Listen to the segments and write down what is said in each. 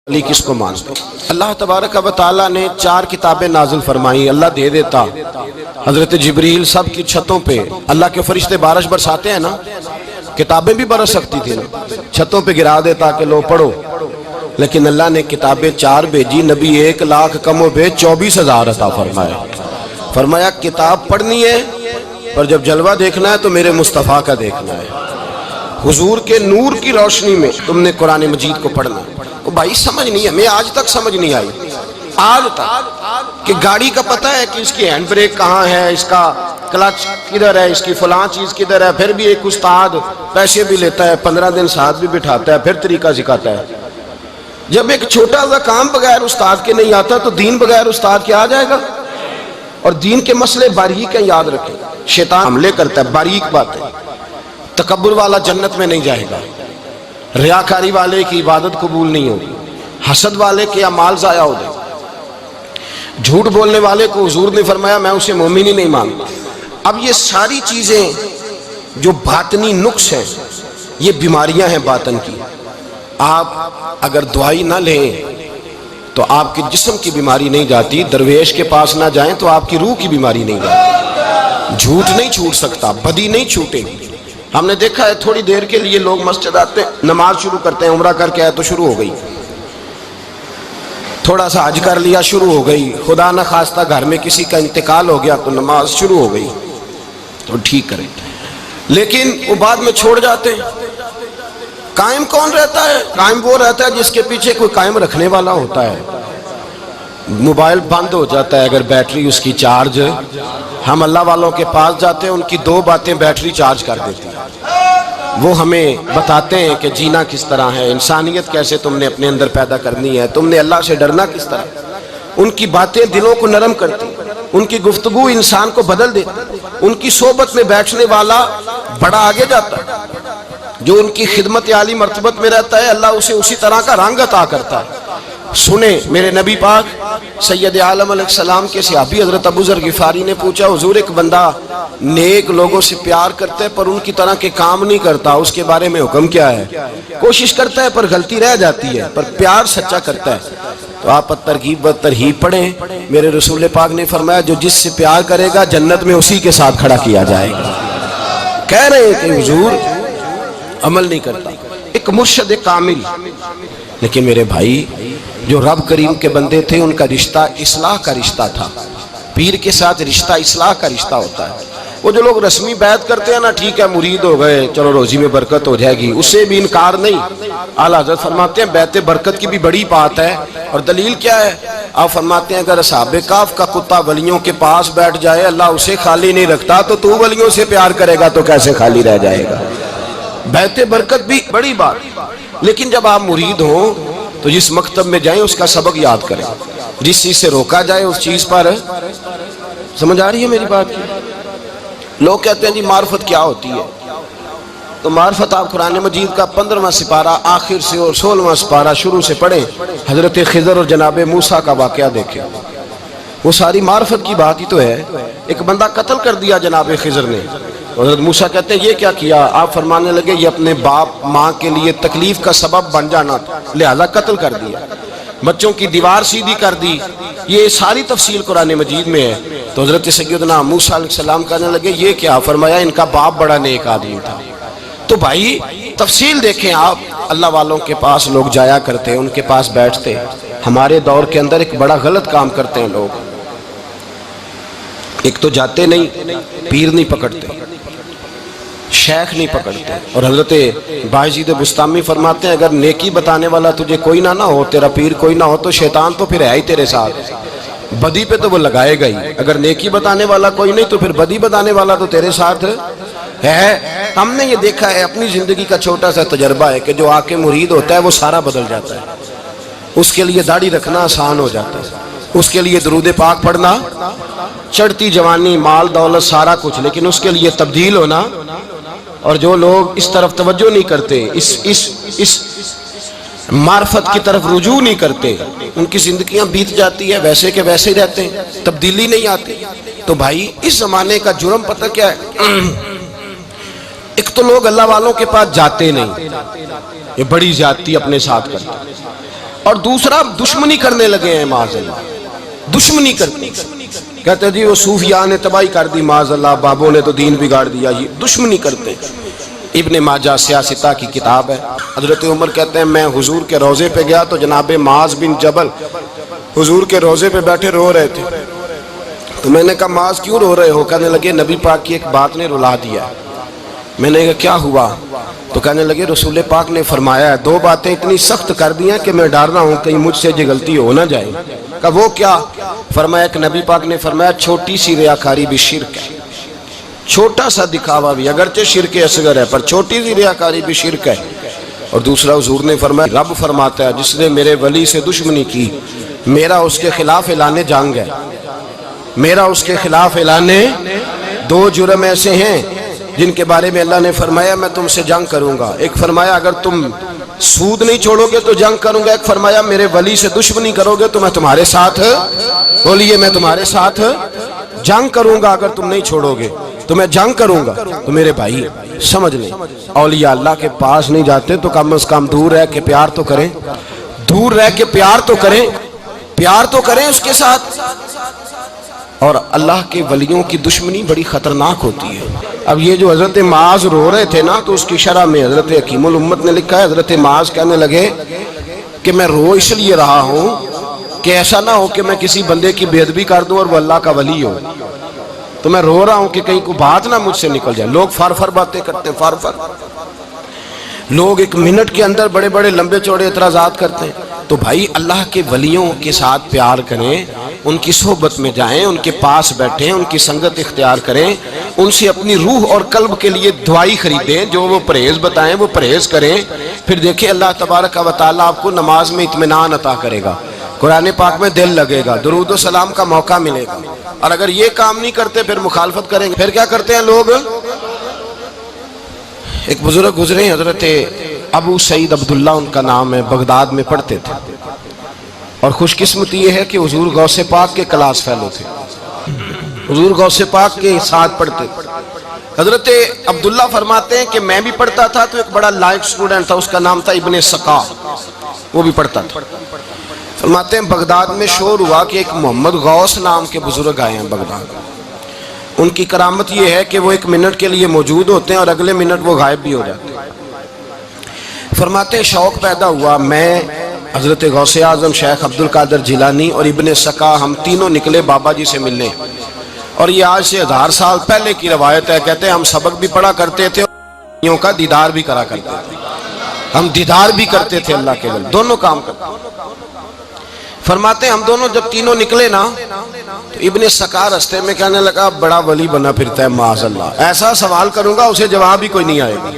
علی کس کو مانتے؟ اللہ تبارک و تعالیٰ نے 4 کتابیں نازل فرمائی، اللہ دے دیتا حضرت جبریل سب کی چھتوں پہ، اللہ کے فرشتے بارش برساتے ہیں نا، کتابیں بھی برس سکتی تھی نا، چھتوں پہ گرا دیتا کہ لو پڑھو، لیکن اللہ نے کتابیں 4 بھیجی، نبی 1 لاکھ کم و بیش 24,000 عطا فرمایا۔ فرمایا کتاب پڑھنی ہے پر جب جلوہ دیکھنا ہے تو میرے مصطفیٰ کا دیکھنا ہے، حضور کے نور کی روشنی میں تم نے قرآن مجید کو پڑھنا ہے۔ بھائی سمجھ نہیں ہے، میں آج تک سمجھ نہیں آئی، آج تک، کہ گاڑی کا پتہ ہے کہ اس کی ہینڈ بریک کہاں ہے، اس کا کلچ کدھر ہے، اس کی فلاں چیز کدھر ہے، پھر بھی ایک استاد پیسے بھی لیتا ہے، 15 دن ساتھ بھی بٹھاتا ہے، پھر طریقہ سکھاتا ہے۔ جب ایک چھوٹا سا کام بغیر استاد کے نہیں آتا تو دین بغیر استاد کے آ جائے گا؟ اور دین کے مسئلے باریک ہیں، یاد رکھیں، شیطان حملے کرتا ہے، باریک بات ہے۔ تکبر والا جنت میں نہیں جائے گا، ریاکاری والے کی عبادت قبول نہیں ہوگی، حسد والے کے اعمال ضائع ہو جائے، جھوٹ بولنے والے کو حضور نے فرمایا میں اسے مومن ہی نہیں مانتا۔ اب یہ ساری چیزیں جو باطنی نقص ہیں، یہ بیماریاں ہیں باطن کی، آپ اگر دوائی نہ لیں تو آپ کے جسم کی بیماری نہیں جاتی، درویش کے پاس نہ جائیں تو آپ کی روح کی بیماری نہیں جاتی، جھوٹ نہیں چھوٹ سکتا، بدی نہیں چھوٹے گی۔ ہم نے دیکھا ہے تھوڑی دیر کے لیے لوگ مسجد آتے ہیں، نماز شروع کرتے ہیں، عمرہ کر کے آئے تو شروع ہو گئی، تھوڑا سا حج کر لیا شروع ہو گئی، خدا نہ خواستہ گھر میں کسی کا انتقال ہو گیا تو نماز شروع ہو گئی، تو ٹھیک کریں، لیکن وہ بعد میں چھوڑ جاتے ہیں۔ قائم کون رہتا ہے؟ قائم وہ رہتا ہے جس کے پیچھے کوئی قائم رکھنے والا ہوتا ہے۔ موبائل بند ہو جاتا ہے اگر بیٹری اس کی چارج، ہم اللہ والوں کے پاس جاتے ہیں، ان کی 2 باتیں بیٹری چارج کر دیتی ہیں، وہ ہمیں بتاتے ہیں کہ جینا کس طرح ہے، انسانیت کیسے تم نے اپنے اندر پیدا کرنی ہے، تم نے اللہ سے ڈرنا کس طرح۔ ان کی باتیں دلوں کو نرم کرتی، ان کی گفتگو انسان کو بدل دیتی، ان کی صحبت میں بیٹھنے والا بڑا آگے جاتا ہے، جو ان کی خدمت عالی مرتبت میں رہتا ہے اللہ اسے اسی طرح کا رنگ عطا کرتا ہے۔ سنیں، میرے نبی پاک سید عالم علیہ السلام کے صحابی حضرت ابو ذر غفاری نے پوچھا حضور ایک بندہ نیک لوگوں سے پیار کرتا ہے پر ان کی طرح کے کام نہیں کرتا، اس کے بارے میں حکم کیا ہے؟ کوشش کرتا ہے پر غلطی رہ جاتی ہے، پر پیار سچا کرتا ہے۔ تو آپ ترغیب و ترہیب پڑھیں، میرے رسول پاک نے فرمایا جو جس سے پیار کرے گا جنت میں اسی کے ساتھ کھڑا کیا جائے گا۔ کہہ رہے ہیں کہ حضور عمل نہیں کرتا، ایک مرشد کامل، لیکن میرے بھائی جو رب کریم کے بندے تھے ان کا رشتہ اصلاح کا رشتہ تھا، پیر کے ساتھ رشتہ اصلاح کا رشتہ ہوتا ہے۔ وہ جو لوگ رسمی بیعت کرتے ہیں نا، ٹھیک ہے مرید ہو گئے چلو روزی میں برکت ہو جائے گی، اس سے بھی انکار نہیں۔ اعلیٰ حضرت فرماتے ہیں بیعت برکت کی بھی بڑی بات ہے، اور دلیل کیا ہے؟ آپ فرماتے ہیں اگر اصحاب کہف کا کتا ولیوں کے پاس بیٹھ جائے اللہ اسے خالی نہیں رکھتا، تو ولیوں سے پیار کرے گا تو کیسے خالی رہ جائے گا؟ بیعت برکت بھی بڑی بات، لیکن جب آپ مرید ہوں تو جس مکتب میں جائیں اس کا سبق یاد کریں، جس چیز سے روکا جائے اس چیز پر، سمجھ آ رہی ہے میری بات کی؟ لوگ کہتے ہیں جی معرفت کیا ہوتی ہے، تو معرفت آپ قرآن مجید کا 15واں سپارہ آخر سے اور 16واں سپارہ شروع سے پڑھیں، حضرت خضر اور جناب موسیٰ کا واقعہ دیکھیں، وہ ساری معرفت کی بات ہی تو ہے۔ ایک بندہ قتل کر دیا جناب خضر نے، حضرت موسیٰ کہتے ہیں یہ کیا کیا؟ آپ فرمانے لگے یہ اپنے باپ ماں کے لیے تکلیف کا سبب بن جانا تھا لہذا قتل کر دیا، بچوں کی دیوار سیدھی کر دی، یہ ساری تفصیل قرآن مجید میں ہے۔ تو حضرت سیدنا موسیٰ علیہ السلام کہنے لگے یہ کیا؟ فرمایا ان کا باپ بڑا نیک آدمی تھا۔ تو بھائی تفصیل دیکھیں آپ، اللہ والوں کے پاس لوگ جایا کرتے، ان کے پاس بیٹھتے۔ ہمارے دور کے اندر ایک بڑا غلط کام کرتے ہیں لوگ، ایک تو جاتے نہیں، پیر نہیں پکڑتے، شیخ نہیں پکڑتے، اور حضرت باجید بستامی فرماتے ہیں اگر نیکی بتانے والا تجھے کوئی نہ ہو، تیرا پیر کوئی نہ ہو، تو شیطان تو پھر ہے ہی تیرے ساتھ، بدی پہ تو وہ لگائے گا ہی۔ اگر نیکی بتانے والا کوئی نہیں تو پھر بدی بتانے والا تو تیرے ساتھ ہے۔ ہم نے یہ دیکھا ہے، اپنی زندگی کا چھوٹا سا تجربہ ہے کہ جو آ کے مرید ہوتا ہے وہ سارا بدل جاتا ہے، اس کے لیے داڑھی رکھنا آسان ہو جاتا ہے، اس کے لیے درود پاک پڑھنا، چڑھتی جوانی مال دولت سارا کچھ، لیکن اس کے لیے تبدیل ہونا۔ اور جو لوگ اس طرف توجہ نہیں کرتے، اس معرفت کی طرف رجوع نہیں کرتے، ان کی زندگیاں بیت جاتی ہے ویسے کہ ویسے رہتے ہیں، تبدیلی نہیں آتی۔ تو بھائی اس زمانے کا جرم پتہ کیا ہے؟ ایک تو لوگ اللہ والوں کے پاس جاتے نہیں، یہ بڑی زیادتی اپنے ساتھ کرتے، اور دوسرا دشمنی کرنے لگے ہیں معاذ اللہ، دشمنی کرتے کہتے جی وہ صوفیاء نے تباہی کر دی معاذ اللہ، بابوں نے تو دین بگاڑ دیا، یہ دشمنی کرتے ہیں۔ ابن ماجہ سیاستہ کی کتاب ہے۔ حضرت عمر کہتے ہیں میں حضور کے روضے پہ گیا تو جناب معاذ بن جبل حضور کے روضے پہ بیٹھے رو رہے تھے، تو میں نے کہا معاذ کیوں رو رہے ہو؟ کہنے لگے نبی پاک کی ایک بات نے رلا دیا۔ میں نے کہا کیا ہوا؟ تو کہنے لگے رسول پاک نے فرمایا ہے دو باتیں اتنی سخت کر دی ہیں کہ میں ڈر رہا ہوں کہیں مجھ سے یہ غلطی ہو نہ جائے۔ کہا وہ کیا؟ فرمایا کہ نبی پاک نے فرمایا چھوٹی سی ریاکاری بھی شرک ہے، چھوٹا سا دکھاوا بھی، اگرچہ شرک اصغر ہے پر چھوٹی سی ریاکاری بھی شرک ہے۔ اور دوسرا حضور نے فرمایا رب فرماتا ہے جس نے میرے ولی سے دشمنی کی میرا اس کے خلاف اعلان جنگ ہے، میرا اس کے خلاف اعلان۔ دو جرم ایسے ہیں جن کے بارے میں اللہ نے فرمایا میں تم سے جنگ کروں گا، ایک فرمایا اگر تم سود نہیں چھوڑو گے تو جنگ کروں گا، ایک فرمایا میرے ولی سے دشمنی کرو گے تو میں تمہارے ساتھ، بولیے میں تمہارے ساتھ جنگ کروں گا، اگر تم نہیں چھوڑو گے تو میں جنگ کروں گا۔ تو میرے بھائی سمجھ لیں اولیاء اللہ کے پاس نہیں جاتے تو کم از کم دور رہ کے پیار تو کریں، دور رہ کے پیار تو کریں، پیار تو کریں اس کے ساتھ۔ اور اللہ کے ولیوں کی دشمنی بڑی خطرناک ہوتی ہے۔ اب یہ جو حضرت معاذ رو رہے تھے نا تو اس کی شرح میں حضرت حکیم الامت نے لکھا ہے حضرت معاذ کہنے لگے کہ میں رو اس لیے رہا ہوں کہ ایسا نہ ہو کہ میں کسی بندے کی بے ادبی کر دوں اور وہ اللہ کا ولی ہو، تو میں رو رہا ہوں کہ کہیں کوئی بات نہ مجھ سے نکل جائے۔ لوگ فار باتیں کرتے ہیں، فار لوگ ایک منٹ کے اندر بڑے بڑے لمبے چوڑے اعتراضات کرتے ہیں۔ تو بھائی اللہ کے ولیوں کے ساتھ پیار کریں، ان کی صحبت میں جائیں، ان کے پاس بیٹھیں، ان کی سنگت اختیار کریں، ان سے اپنی روح اور قلب کے لیے دعائی خریدیں، جو وہ پرہیز بتائیں وہ پرہیز کریں، پھر دیکھیں اللہ تبارک و تعالیٰ آپ کو نماز میں اطمینان عطا کرے گا، قرآن پاک میں دل لگے گا، درود و سلام کا موقع ملے گا۔ اور اگر یہ کام نہیں کرتے پھر مخالفت کریں گے۔ پھر کیا کرتے ہیں لوگ؟ ایک بزرگ گزرے ہیں حضرت ابو سعید عبداللہ ان کا نام ہے، بغداد میں پڑھتے تھے، اور خوش قسمتی یہ ہے کہ حضور غوث پاک کے کلاس فیلو تھے، حضور غوث پاک کے ساتھ پڑھتے تھے۔ حضرت عبداللہ فرماتے ہیں کہ میں بھی پڑھتا تھا تو ایک بڑا لائق سٹوڈنٹ تھا، اس کا نام تھا ابن سقا، وہ بھی پڑھتا تھا۔ فرماتے ہیں بغداد میں شور ہوا کہ ایک محمد غوث نام کے بزرگ آئے ہیں بغداد۔ ان کی کرامت یہ ہے کہ وہ ایک منٹ کے لیے موجود ہوتے ہیں اور اگلے منٹ وہ غائب بھی ہو جاتے ہیں۔ فرماتے ہیں شوق پیدا ہوا، میں حضرت غوث اعظم شیخ عبد القادر جیلانی اور ابن سقا ہم تینوں نکلے بابا جی سے ملنے، اور یہ آج سے 1000 سال پہلے کی روایت ہے۔ کہتے ہیں ہم سبق بھی پڑھا کرتے تھے اور کا دیدار بھی کرا کرتے تھے، ہم دیدار بھی کرتے تھے اللہ کے ولی، دونوں کام کرتے۔ فرماتے ہیں ہم دونوں جب تینوں نکلے نا تو ابن سقا رستے میں کہنے لگا بڑا ولی بنا پھرتا ہے معاذ اللہ، ایسا سوال کروں گا اسے جواب ہی کوئی نہیں آئے گا۔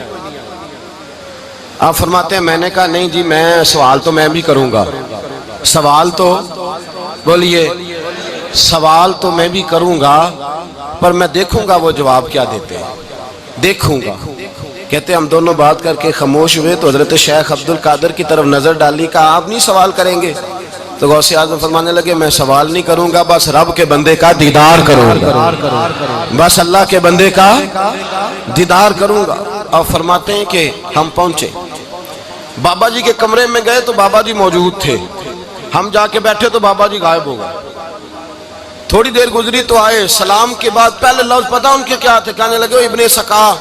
آپ فرماتے ہیں میں نے کہا نہیں جی میں سوال تو میں بھی کروں گا، سوال تو بولیے سوال تو میں بھی کروں گا، پر میں دیکھوں گا وہ جواب کیا دیتے ہیں، دیکھوں گا۔ کہتے ہم دونوں بات کر کے خاموش ہوئے تو حضرت شیخ عبد القادر کی طرف نظر ڈالی، کہا آپ نہیں سوال کریں گے؟ تو غوث اعظم فرمانے لگے میں سوال نہیں کروں گا، بس رب کے بندے کا دیدار کروں گا، بس اللہ کے بندے کا دیدار کروں گا۔ اور فرماتے ہیں کہ ہم پہنچے بابا جی کے کمرے میں، گئے تو بابا جی موجود تھے، ہم جا کے بیٹھے تو بابا جی غائب ہو گئے۔ تھوڑی دیر گزری تو آئے، سلام کے بعد پہلے لفظ پتہ ان کے کیا تھے؟ کہنے لگے ابن سقا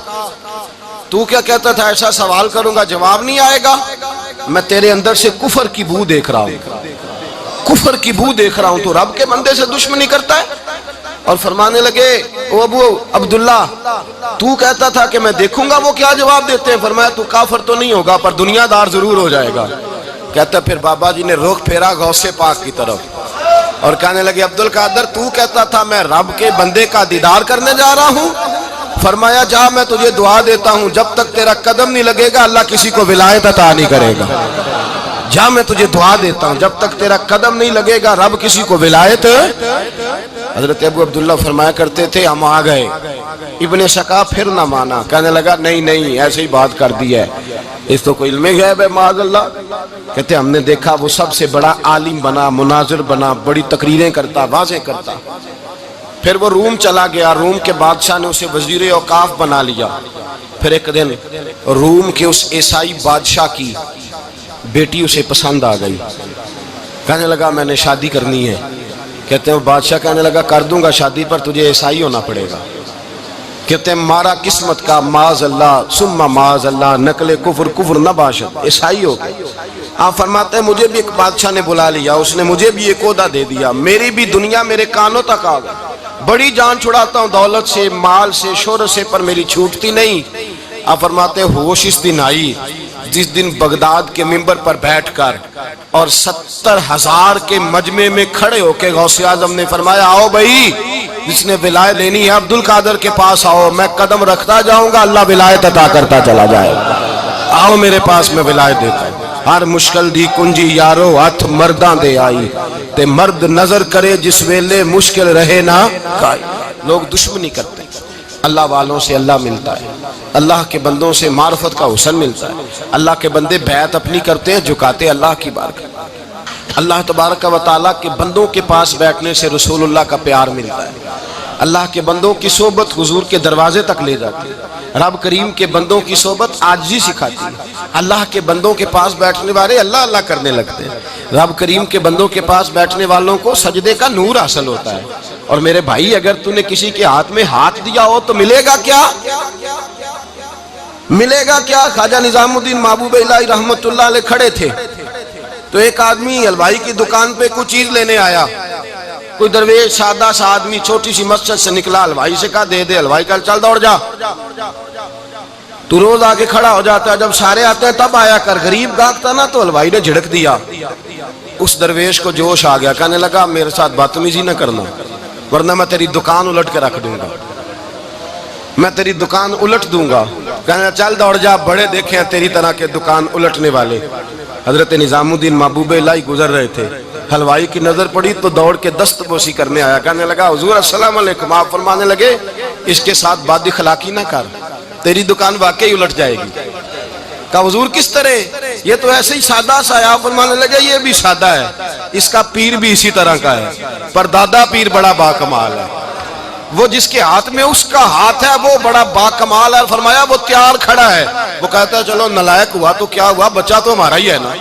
تو کیا کہتا تھا ایسا سوال کروں گا جواب نہیں آئے گا؟ میں تیرے اندر سے کفر کی بو دیکھ رہا ہوں، کفر کی بو دیکھ رہا ہوں، تو رب کے بندے سے دشمنی کرتا ہے۔ اور فرمانے لگے او ابو عبداللہ تو کہتا تھا کہ میں دیکھوں گا وہ کیا جواب دیتے ہیں۔ فرمایا تو کافر تو نہیں ہوگا پر دنیا دار ضرور ہو جائے گا۔ کہتا پھر بابا جی نے رخ پھیرا غوث پاک کی طرف اور کہنے لگے عبد القادر تو کہتا تھا میں رب کے بندے کا دیدار کرنے جا رہا ہوں، فرمایا جا میں تجھے دعا دیتا ہوں جب تک تیرا قدم نہیں لگے گا اللہ کسی کو ولایت عطا نہیں کرے گا، جا میں تجھے دعا دیتا ہوں جب تک تیرا قدم نہیں لگے گا رب کسی کو ولایت۔ حضرت ابو عبداللہ فرمایا کرتے تھے ہم آ گئے، ابن سقا پھر نہ مانا، کہنے لگا نہیں نہیں ایسے ہی بات کر دی ہے، اس تو کوئی علم غیب ہے معاذ اللہ۔ کہتے ہم نے دیکھا وہ سب سے بڑا عالم بنا، مناظر بنا، بڑی تقریریں کرتا، واضح کرتا۔ پھر وہ روم چلا گیا، روم کے بادشاہ نے اسے وزیر اوقاف بنا لیا۔ پھر ایک دن روم کے اس عیسائی بادشاہ کی بیٹی اسے پسند آ گئی، کہنے لگا میں نے شادی کرنی ہے۔ کہتے ہیں بادشاہ کہنے لگا کر دوں گا شادی، پر تجھے عیسائی ہونا پڑے گا۔ کہتے ہیں مارا قسمت کا معاذ اللہ ثم معاذ اللہ، نقل کفر کفر نہ باشد، عیسائی ہو گئے۔ آپ فرماتے ہیں مجھے بھی ایک بادشاہ نے بلا لیا، اس نے مجھے بھی ایک عہدہ دے دیا، میری بھی دنیا میرے کانوں تک آ گئی، بڑی جان چھڑاتا ہوں دولت سے، مال سے، شہرت سے، پر میری چھوٹتی نہیں۔ آپ فرماتے ہیں ہوش اس دن آئی جس دن بغداد کے منبر پر بیٹھ کر اور 70,000 کے مجمع میں کھڑے ہو کے غوث اعظم نے فرمایا آؤ بھائی، جس نے ولایت لینی ہے عبد القادر کے پاس آؤ، میں قدم رکھتا جاؤں گا، اللہ ولایت عطا کرتا چلا جائے گا، آؤ میرے پاس میں ولایت دیتا ہوں۔ ہر مشکل دی کنجی یارو ہاتھ مرداں دے آئی، تے مرد نظر کرے جس ویلے مشکل رہے نہ کائی۔ لوگ دشمنی کرتے ہیں، اللہ والوں سے اللہ ملتا ہے، اللہ کے بندوں سے معرفت کا حسن ملتا ہے، اللہ کے بندے بیعت اپنی کرتے ہیں، جھکاتے اللہ کی بارگاہ۔ اللہ تبارک و تعالیٰ کے بندوں کے پاس بیٹھنے سے رسول اللہ کا پیار ملتا ہے، اللہ کے بندوں کی صحبت حضور کے دروازے تک لے جاتی ہے، رب کریم کے بندوں کی صحبت عاجزی سکھاتی ہے، اللہ کے بندوں کے پاس بیٹھنے والے اللہ اللہ کرنے لگتے ہیں، رب کریم کے بندوں کے پاس بیٹھنے والوں کو سجدے کا نور حاصل ہوتا ہے۔ اور میرے بھائی اگر تو نے کسی کے ہاتھ میں ہاتھ دیا ہو تو ملے گا کیا؟ ملے گا کیا؟ خواجہ نظام الدین محبوب الہی رحمت اللہ علیہ کھڑے تھے، تو ایک آدمی حلوائی کی دکان پہ کچھ چیز لینے آیا، کوئی درویش سادہ سا آدمی چھوٹی سی مسجد سے نکلا، حلوائی سے کہا دے دے، حلوائی کہا چل دوڑ جا، تو روز آگے کھڑا ہو جاتا ہے، جب سارے آتے ہیں تب آیا کر، غریب گاہک تھا نا تو حلوائی نے جھڑک دیا، اس درویش کو جوش آ گیا، کہنے لگا میرے ساتھ بدتمیزی نہ کرنا ورنہ میں تیری دکان الٹ کے رکھ دوں گا، میں تیری دکان الٹ دوں گا۔ کہنے چل دوڑ جا، بڑے دیکھے ہیں تیری طرح کے دکان الٹنے والے۔ حضرت نظام الدین محبوب الہی گزر رہے تھے، حلوائی کی نظر پڑی تو دوڑ کے دست بوسی کرنے آیا، کہنے لگا حضور السلام علیکم۔ آپ فرمانے لگے اس کے ساتھ بد اخلاقی نہ کر، تیری دکان واقعی الٹ جائے گی۔ کہا حضور کس طرح؟ یہ تو ایسے ہی سادہ سا ہے۔ آپ فرمانے لگے یہ بھی سادہ ہے، اس کا پیر بھی اسی طرح کا ہے، پر دادا پیر بڑا باکمال ہے، وہ جس کے ہاتھ میں اس کا ہاتھ ہے وہ بڑا باکمال ہے۔ فرمایا وہ تیار کھڑا ہے، وہ کہتا ہے چلو نالائق ہوا تو کیا ہوا، بچہ تو ہمارا ہی ہے نا،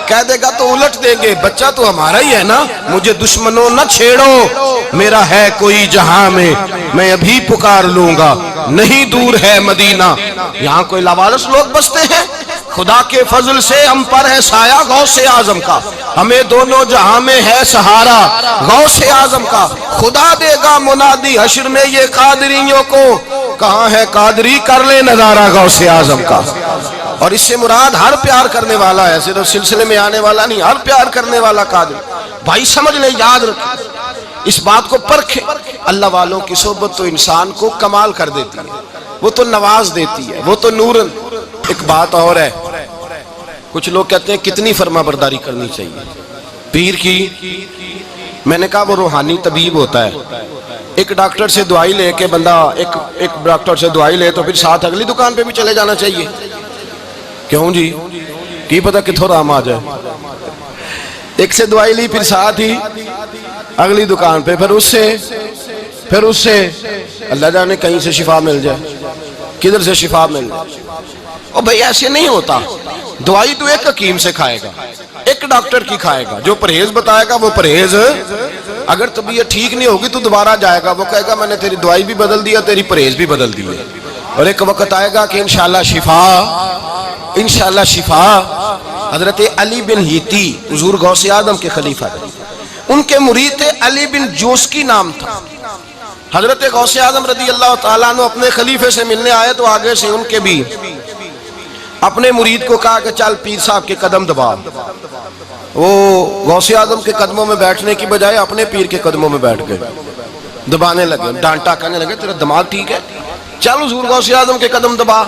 کہہ دے گا تو الٹ دیں گے، بچہ تو ہمارا ہی ہے نا، مجھے دشمنوں نہ چھیڑو، میرا ہے کوئی جہاں میں ابھی پکار لوں گا، نہیں دور ہے مدینہ۔ یہاں کوئی لاوارث لوگ بستے ہیں، خدا کے فضل سے ہم پر ہے سایہ غوث اعظم کا، ہمیں دونوں جہاں میں ہے سہارا غوث اعظم کا، خدا دے گا منادی حشر میں یہ قادریوں کو، کہاں ہے قادری کر لے نظارہ غوث اعظم کا۔ اور اس سے مراد ہر پیار کرنے والا ہے، صرف سلسلے میں آنے والا نہیں، ہر پیار کرنے والا قادر۔ بھائی سمجھ لیں، یاد رکھیں، اس بات کو پرکھیں، اللہ والوں کی صحبت تو انسان کو کمال کر دیتی ہے، وہ تو نواز دیتی ہے، وہ تو نورن۔ ایک بات اور ہے، کچھ لوگ کہتے ہیں کتنی فرما برداری کرنی چاہیے پیر کی؟ میں نے کہا وہ روحانی طبیب ہوتا ہے، ایک ڈاکٹر سے دوائی لے کے بندہ ایک ڈاکٹر سے دوائی لے تو پھر ساتھ اگلی دکان پہ بھی چلے جانا چاہیے، کیوں جی؟ کی پتہ کتھوں رام آ جائے، ایک سے دوائی لی پھر ساتھ ہی اگلی دکان پہ، پھر اس سے اللہ جانے کہیں سے شفا مل جائے، کدھر سے شفا مل جائے۔ اور بھئی ایسے نہیں ہوتا، دوائی تو ایک حکیم سے کھائے گا، ایک ڈاکٹر کی کھائے گا، جو پرہیز بتائے گا وہ پرہیز، اگر طبیعت ٹھیک نہیں ہوگی تو دوبارہ جائے گا، وہ کہے گا میں نے تیری دوائی بھی بدل دیا، تیری پرہیز بھی بدل دی، اور ایک وقت آئے گا کہ انشاءاللہ شفا۔ حضرت علی بن ہیتی حضور غوث اعظم کے خلیفہ تھے، ان کے مرید تھے علی بن جوسکی نام تھا۔ حضرت غوث اعظم رضی اللہ تعالیٰ عنہ اپنے خلیفے سے ملنے آئے تو آگے سے ان کے بھی اپنے مرید کو کہا کہ چل پیر صاحب کے قدم دبا۔ وہ غوث اعظم کے قدموں میں بیٹھنے کی بجائے اپنے پیر کے قدموں میں بیٹھ گئے، دبانے لگے، ڈانٹا، کہنے لگے تیرا دماغ ٹھیک ہے، چل حضور غوث اعظم کے قدم دبا۔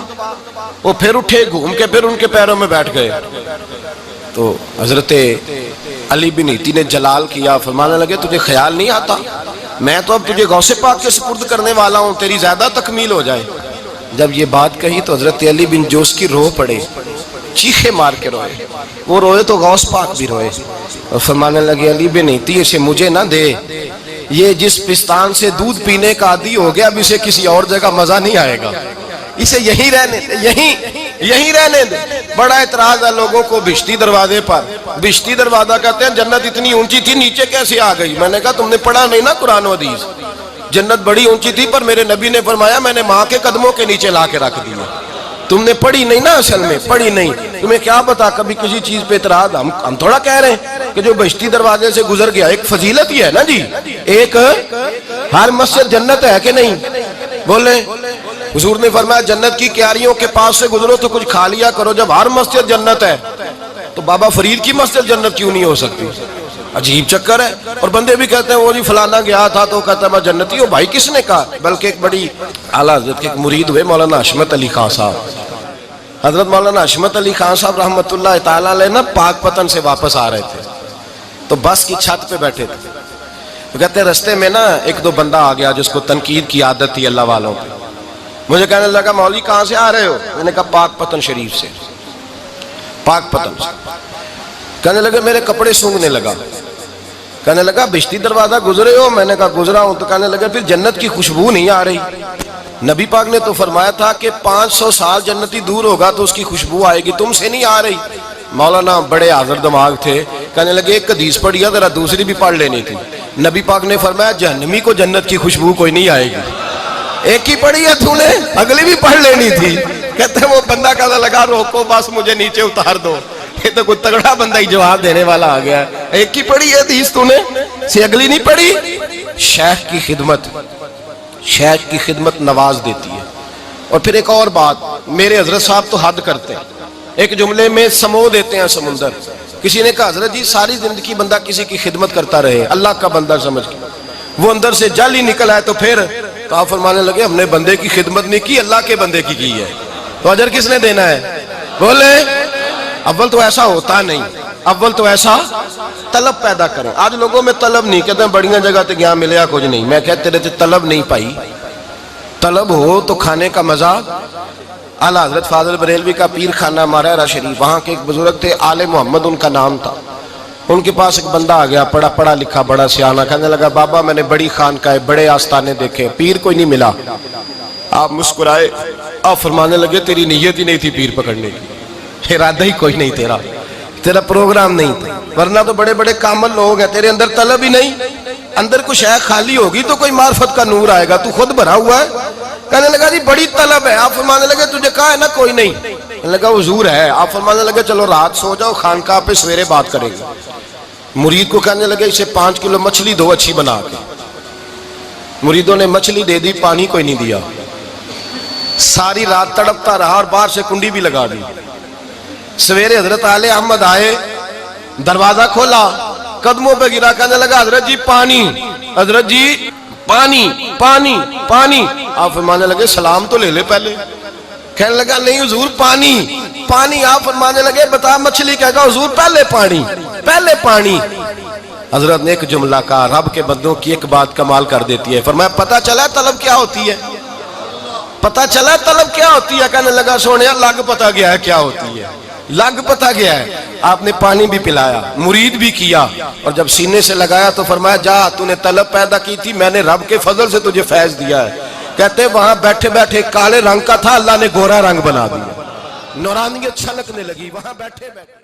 وہ پھر اٹھے، گھوم کے پھر ان کے پیروں میں بیٹھ گئے، تو حضرت علی بن ہیتی نے جلال کیا، فرمانے لگے تجھے خیال نہیں آتا میں تو اب تجھے غوث پاک کے سپرد کرنے والا ہوں، تیری زیادہ تکمیل ہو جائے۔ جب یہ بات کہی تو حضرت علی بن جوس کی رو پڑے، چیخے مار کے روئے، وہ روئے تو غوث پاک بھی روئے، اور فرمانے لگے علی بن ہیتی اسے مجھے نہ دے، یہ جس پستان سے دودھ پینے کا عادی ہو گیا اب اسے کسی اور جگہ مزہ نہیں آئے گا، اسے یہیں رہنے دے، یہیں یہیں رہنے دیں. بڑا اعتراض ہے لوگوں کو بہشتی دروازے پر. بہشتی دروازہ کہتے ہیں جنت اتنی اونچی تھی نیچے کیسے آ گئی؟ میں نے کہا تم نے پڑھا نہیں نا قرآن و حدیث. جنت بڑی اونچی تھی پر میرے نبی نے فرمایا میں نے ماں کے قدموں کے نیچے لا کے رکھ دیا. تم نے پڑھی نہیں نا، اصل میں پڑھی نہیں. تمہیں کیا پتا کبھی کسی چیز پہ اعتراض. ہم تھوڑا کہہ رہے ہیں کہ جو بہشتی دروازے سے گزر گیا ایک فضیلت ہی ہے نا جی. ایک ہر مسجد جنت ہے کہ نہیں؟ بولیں. حضور نے فرمایا جنت کی کیاریوں کے پاس سے گزرو تو کچھ کھا لیا کرو. جب ہر مسجد جنت ہے تو بابا فرید کی مسجد جنت کیوں نہیں ہو سکتی؟ عجیب چکر ہے. اور بندے بھی کہتے ہیں وہ جی فلانا گیا تھا تو کہتا ہے میں جنتی ہوں. بھائی کس نے کہا؟ بلکہ ایک بڑی اعلیٰ حضرت کے مرید ہوئے مولانا حشمت علی خان صاحب. حضرت مولانا حشمت علی خان صاحب رحمۃ اللہ تعالیٰ علیہ نا پاک پتن سے واپس آ رہے تھے تو بس کی چھت پہ بیٹھے تھے. تو کہتے ہیں رستے میں نا ایک دو بندہ آ گیا جس کو تنقید کی عادت تھی اللہ والوں کی. مجھے کہنے لگا مولوی کہاں سے آ رہے ہو؟ میں نے کہا پاک پتن شریف سے. پاک پتن سے. کہنے لگے میرے کپڑے سونگنے لگا. کہنے لگا بہشتی دروازہ گزرے ہو؟ میں نے کہا گزرا ہوں. تو کہنے لگا پھر جنت کی خوشبو نہیں آ رہی؟ نبی پاک نے تو فرمایا تھا کہ 500 سال جنتی دور ہوگا تو اس کی خوشبو آئے گی، تم سے نہیں آ رہی. مولانا بڑے حاضر دماغ تھے. کہنے لگے ایک حدیث پڑھی ہے ذرا دوسری بھی پڑھ لینی تھی. نبی پاک نے فرمایا جہنمی کو جنت کی خوشبو کوئی نہیں آئے گی. ایک ہی پڑھی ہے تو نے، اگلی بھی پڑھ لینی تھی. کہتے ہیں وہ بندہ کہنے لگا روکو بس مجھے نیچے اتار دو. یہ تو کوئی تگڑا بندہ ہی جواب دینے والا آ گیا. ایک ہی پڑھی ہے حدیث تو نے، سے اگلی نہیں پڑھی. شیخ کی خدمت، شیخ کی خدمت نواز دیتی ہے. اور پھر ایک اور بات، میرے حضرت صاحب تو حد کرتے ہیں. ایک جملے میں سمو دیتے ہیں سمندر. کسی نے کہا حضرت جی ساری زندگی بندہ کسی کی خدمت کرتا رہے اللہ کا بندہ سمجھ کے، وہ اندر سے جل ہی نکل آئے تو پھر تو آپ فرمانے لگے ہم نے بندے کی خدمت نہیں کی اللہ کے بندے کی ہے. تو اجر کس نے دینا ہے؟ بولے. اول تو ایسا ہوتا نہیں، اول تو ایسا طلب پیدا کریں. آج لوگوں میں طلب نہیں، کہتے ہیں بڑیاں جگہ تے گیا ملیا کچھ نہیں. میں کہتے رہتے طلب نہیں پائی. طلب ہو تو کھانے کا مزہ. اعلیٰ حضرت فاضل بریلوی کا پیر خانہ مارہرہ شریف، وہاں کے ایک بزرگ تھے آل محمد ان کا نام تھا. ان کے پاس ایک بندہ آ گیا پڑھا لکھا بڑا سیانہ. کہنے لگا بابا میں نے بڑی خانقاہیں بڑے آستانے دیکھے پیر کوئی نہیں ملا. آپ مسکرائے. آپ فرمانے لگے تیری نیت ہی نہیں تھی پیر پکڑنے کی، ارادہ ہی کوئی نہیں تیرا پروگرام نہیں تھا. ورنہ تو بڑے بڑے کامل لوگ ہیں، تیرے اندر طلب ہی نہیں. اندر کچھ شے خالی ہوگی تو کوئی معرفت کا نور آئے گا، تو خود بھرا ہوا ہے. کہنے لگا جی بڑی طلب ہے. آپ فرمانے لگے تجھے کہا ہے نا کوئی نہیں؟ کہنے لگا حضور ہے. آپ فرمانے لگے چلو رات سو جاؤ خانقاہ پہ سویرے بات کریں گے. مرید کو کہنے لگے اسے 5 کلو مچھلی دو اچھی بنا کے. مریدوں نے مچھلی دے دی، پانی کوئی نہیں دیا. ساری رات تڑپتا رہا اور باہر سے کنڈی بھی لگا دی. سویرے حضرت آل احمد آئے، دروازہ کھولا، قدموں پہ گرا. کہنے لگا حضرت جی پانی، حضرت جی پانی پانی پانی. آپ فرمانے لگے سلام تو لے لے پہلے. کہنے لگا نہیں حضور پانی پانی. آپ فرمانے لگے بتا مچھلی کہے گا حضور پہلے پانی پہلے پانی. حضرت نے ایک جملہ کہا، رب کے بندوں کی ایک بات کمال کر دیتی ہے. فرمایا پتہ چلا طلب کیا ہوتی ہے؟ پتہ چلا طلب کیا ہوتی ہے؟ کہنے لگا سونے لگ پتہ گیا ہے کیا ہوتی ہے، لگ پتہ گیا ہے. آپ نے پانی بھی پلایا، مرید بھی کیا، اور جب سینے سے لگایا تو فرمایا جا تو نے طلب پیدا کی تھی، میں نے رب کے فضل سے تجھے فیض دیا ہے. کہتے وہاں بیٹھے بیٹھے کالے رنگ کا تھا، اللہ نے گورا رنگ بنا دیا. نورانیت چھلکنے لگی وہاں بیٹھے بیٹھے.